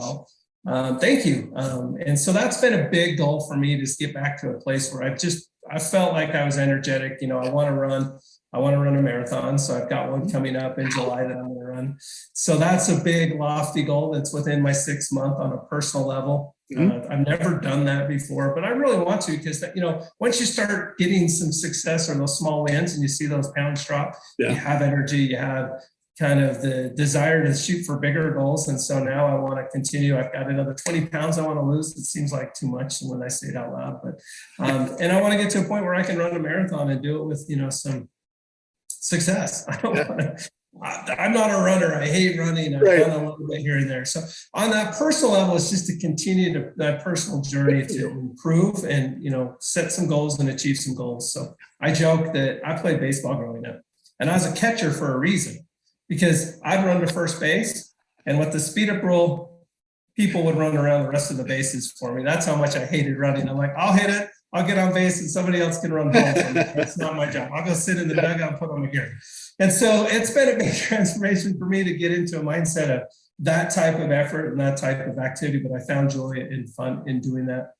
health. Thank you. And so that's been a big goal for me, to get back to a place where I felt like I was energetic. I want to run a marathon. So I've got one coming up in July that I'm going to run. So that's a big lofty goal that's within my 6 month on a personal level. I've never done that before, but I really want to, because once you start getting some success or those small wins and you see those pounds drop, you have energy, you have kind of the desire to shoot for bigger goals. And so now I want to continue. I've got another 20 pounds I want to lose. It seems like too much when I say it out loud, but and I want to get to a point where I can run a marathon and do it with some success. I'm not a runner. I hate running. I've done a little bit here and there. So on that personal level, it's just to continue that personal journey to improve and, set some goals and achieve some goals. So I joke that I played baseball growing up, and I was a catcher for a reason, because I'd run to first base, and with the speed up rule, people would run around the rest of the bases for me. That's how much I hated running. I'm like, I'll hit it, I'll get on base, and somebody else can run home for me. That's not my job. I'll go sit in the dugout and put on my gear. And so it's been a big transformation for me to get into a mindset of that type of effort and that type of activity. But I found joy and fun in doing that.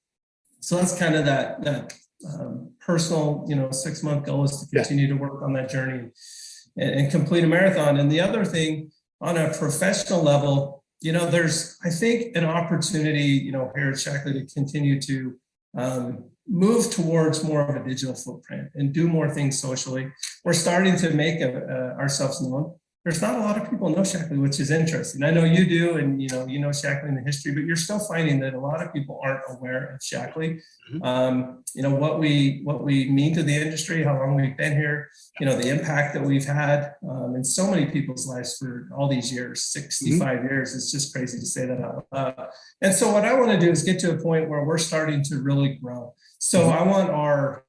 So that's kind of that personal, 6 month goal, is to continue to work on that journey and complete a marathon. And the other thing, on a professional level, there's, I think, an opportunity, here at Shackley to continue to move towards more of a digital footprint and do more things socially. We're starting to make ourselves known. There's not a lot of people know Shackley, which is interesting. I know you do, and you know Shackley in the history, but you're still finding that a lot of people aren't aware of Shackley. What we mean to the industry, how long we've been here, the impact that we've had in so many people's lives for all these years, 65 years. It's just crazy to say that out loud. And so what I want to do is get to a point where we're starting to really grow. So I want our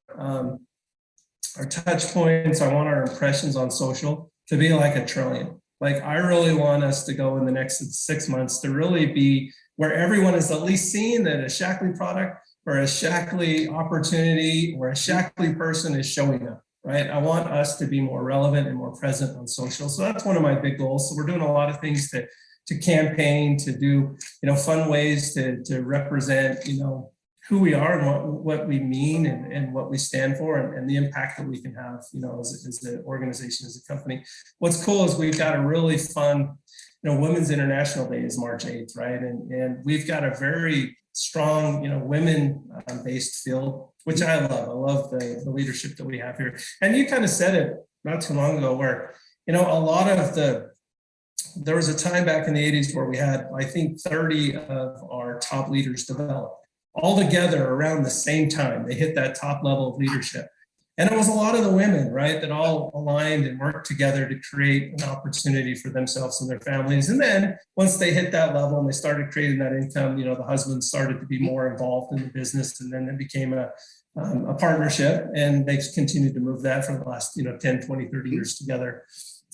touch points, I want our impressions on social to be like 1 trillion. Like, I really want us to go in the next 6 months to really be where everyone is at least seeing that a Shackley product or a Shackley opportunity or a Shackley person is showing up, right? I want us to be more relevant and more present on social. So that's one of my big goals. So we're doing a lot of things to campaign, to do, fun ways to represent, who we are and what we mean and what we stand for and the impact that we can have, as an organization, as a company. What's cool is we've got a really fun, Women's International Day is March 8th, right? And we've got a very strong, women-based field, which I love. I love the leadership that we have here. And you kind of said it not too long ago where, a lot of there was a time back in the 80s where we had, I think, 30 of our top leaders develop all together around the same time. They hit that top level of leadership. And it was a lot of the women, right, that all aligned and worked together to create an opportunity for themselves and their families. And then once they hit that level and they started creating that income, the husbands started to be more involved in the business, and then it became a partnership, and they've continued to move that for the last 10, 20, 30 years together.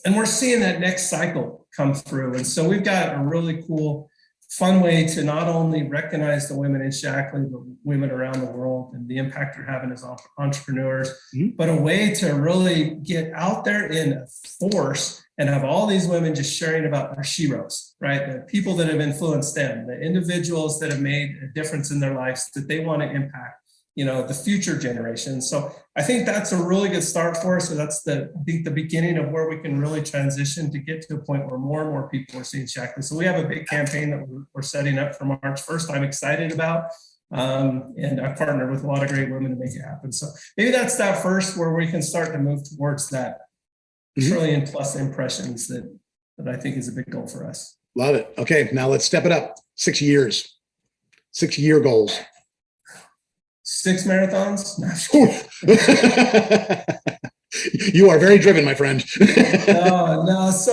And we're seeing that next cycle come through. And so we've got a really cool, fun way to not only recognize the women in Shackley, but women around the world and the impact they're having as entrepreneurs, but a way to really get out there in force and have all these women just sharing about their sheroes, right? The people that have influenced them, the individuals that have made a difference in their lives that they want to impact, the future generations. So I think that's a really good start for us. So that's I think the beginning of where we can really transition to get to a point where more and more people are seeing Shackley. So we have a big campaign that we're setting up for March 1st. I'm excited about. And I've partnered with a lot of great women to make it happen. So maybe that's that first where we can start to move towards that trillion plus impressions that I think is a big goal for us. Love it. Okay, now let's step it up. 6 years, 6-year goals. 6 marathons? No. You are very driven, my friend. No. So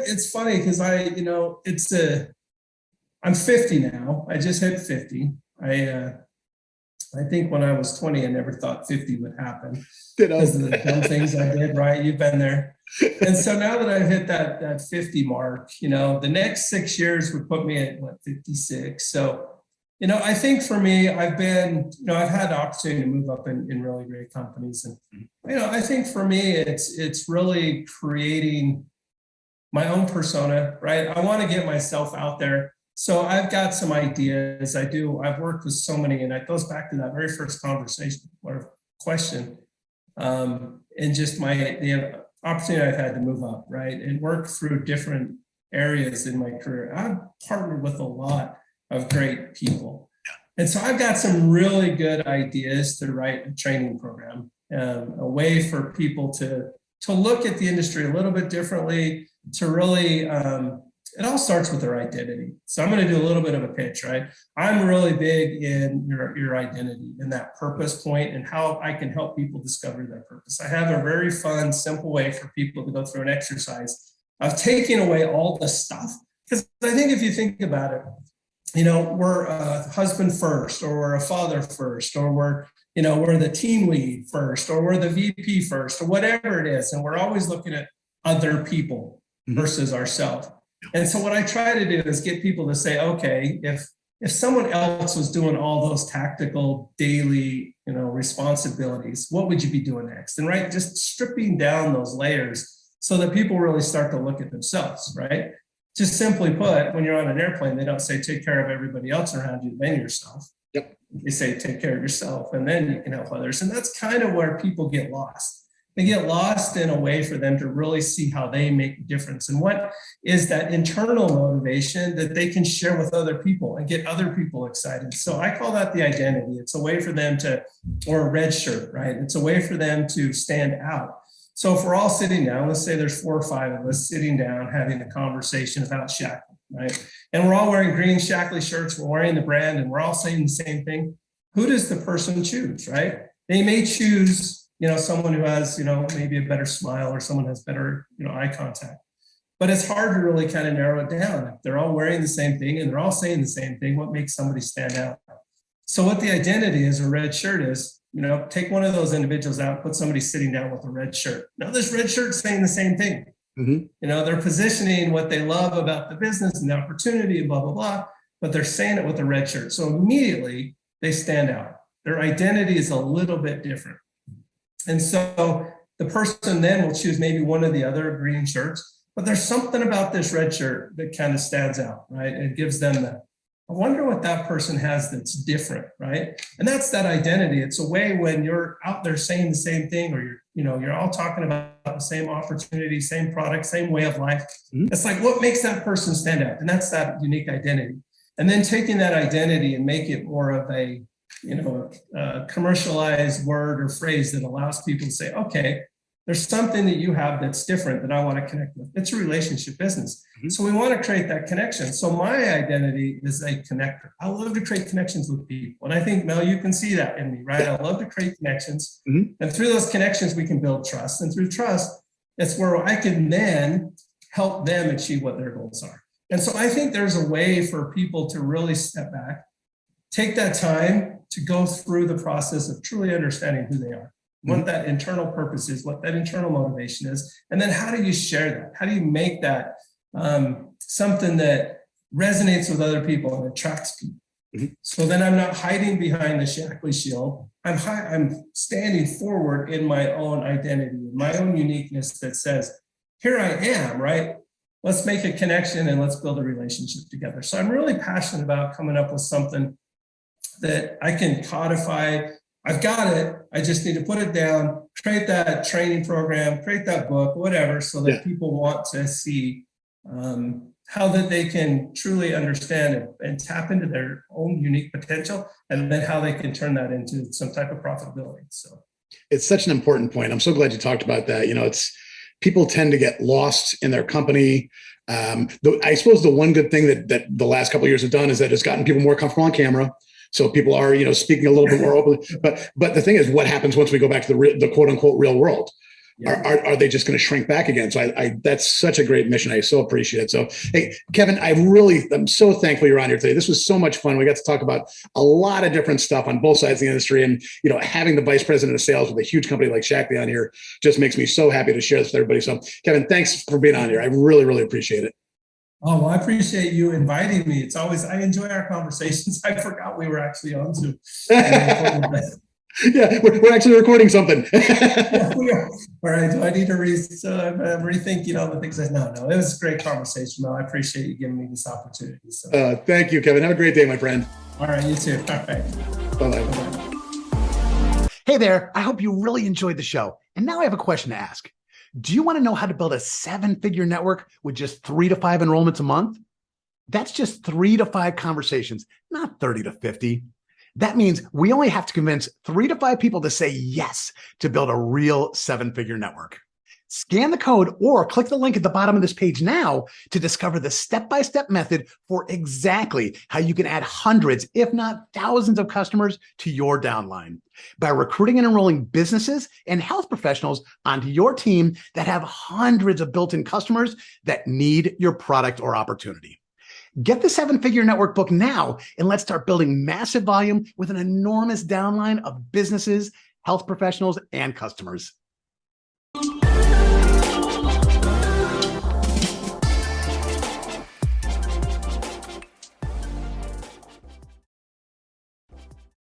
it's funny because I'm 50 now. I just hit 50. I think when I was 20, I never thought 50 would happen because of the dumb things I did, right? You've been there. And so now that I've hit that 50 mark, the next 6 years would put me at 56. So, I think for me, I've had the opportunity to move up in really great companies. And, I think for me, it's really creating my own persona, right? I want to get myself out there. So I've got some ideas. I've worked with so many, and it goes back to that very first conversation or question. And just the opportunity I've had to move up, right? And work through different areas in my career. I've partnered with a lot of great people. And so I've got some really good ideas to write a training program, a way for people to look at the industry a little bit differently, to really, it all starts with their identity. So I'm going to do a little bit of a pitch, right? I'm really big in your identity and that purpose point and how I can help people discover their purpose. I have a very fun, simple way for people to go through an exercise of taking away all the stuff. Because I think if you think about it, we're a husband first, or we're a father first, or we're the team lead first, or we're the VP first, or whatever it is. And we're always looking at other people versus ourselves. And so what I try to do is get people to say, okay, if someone else was doing all those tactical daily, responsibilities, what would you be doing next? And right, just stripping down those layers so that people really start to look at themselves, right? Just simply put, when you're on an airplane, they don't say take care of everybody else around you, then yourself. Yep. They say take care of yourself, and then you can help others. And that's kind of where people get lost. They get lost in a way for them to really see how they make a difference. And what is that internal motivation that they can share with other people and get other people excited. So I call that the identity. It's a way for them or a red shirt, right? It's a way for them to stand out. So if we're all sitting down, let's say there's 4 or 5 of us sitting down having a conversation about Shackley, right? And we're all wearing green Shackley shirts, we're wearing the brand, and we're all saying the same thing. Who does the person choose, right? They may choose, someone who has, maybe a better smile, or someone has better, eye contact. But it's hard to really kind of narrow it down. If they're all wearing the same thing and they're all saying the same thing, what makes somebody stand out? So what the identity is, a red shirt is, take one of those individuals out, put somebody sitting down with a red shirt. Now this red shirt's saying the same thing. They're positioning what they love about the business and the opportunity and blah, blah, blah, but they're saying it with a red shirt. So immediately they stand out. Their identity is a little bit different. And so the person then will choose maybe one of the other green shirts, but there's something about this red shirt that kind of stands out, right? It gives them I wonder what that person has that's different, right? And that's that identity. It's a way when you're out there saying the same thing, or you're all talking about the same opportunity, same product, same way of life. It's like, what makes that person stand out? And that's that unique identity. And then taking that identity and make it more of a commercialized word or phrase that allows people to say, okay, there's something that you have that's different that I want to connect with. It's a relationship business. So we want to create that connection. So my identity is a connector. I love to create connections with people. And I think, Mel, you can see that in me, right? I love to create connections. And through those connections, we can build trust. And through trust, it's where I can then help them achieve what their goals are. And so I think there's a way for people to really step back, take that time to go through the process of truly understanding who they are, what that internal purpose is, what that internal motivation is, and then how do you share that? How do you make that something that resonates with other people and attracts people? So then I'm not hiding behind the Shackley shield. I'm standing forward in my own identity, my own uniqueness that says, here I am, right? Let's make a connection and let's build a relationship together. So I'm really passionate about coming up with something that I can codify. I've got it. I just need to put it down, create that training program, create that book, whatever, so that people want to see how that they can truly understand and tap into their own unique potential, and then how they can turn that into some type of profitability. So it's such an important point. I'm so glad you talked about that. It's people tend to get lost in their company. I suppose the one good thing that the last couple of years have done is that it's gotten people more comfortable on camera. So people are, speaking a little bit more openly. But the thing is, what happens once we go back to the quote unquote real world? Are they just going to shrink back again? So that's such a great mission. I so appreciate it. So, hey, Kevin, I'm so thankful you're on here today. This was so much fun. We got to talk about a lot of different stuff on both sides of the industry. And, having the vice president of sales with a huge company like Shackley on here just makes me so happy to share this with everybody. So, Kevin, thanks for being on here. I really, really appreciate it. Oh, well, I appreciate you inviting me. I enjoy our conversations. I forgot we were actually on Zoom. Yeah, we're actually recording something. Yeah, we are. All right. Do I need to I'm rethinking all the things? No, it was a great conversation, Mel. I appreciate you giving me this opportunity. So. Thank you, Kevin. Have a great day, my friend. All right, you too. All right. Bye-bye. Hey there. I hope you really enjoyed the show. And now I have a question to ask. Do you want to know how to build a 7-figure network with just 3 to 5 enrollments a month? That's just 3 to 5 conversations, not 30 to 50. That means we only have to convince 3 to 5 people to say yes to build a real 7-figure network. Scan the code or click the link at the bottom of this page now to discover the step-by-step method for exactly how you can add hundreds, if not thousands of customers to your downline by recruiting and enrolling businesses and health professionals onto your team that have hundreds of built-in customers that need your product or opportunity. Get the 7-figure network book now, and let's start building massive volume with an enormous downline of businesses, health professionals, and customers.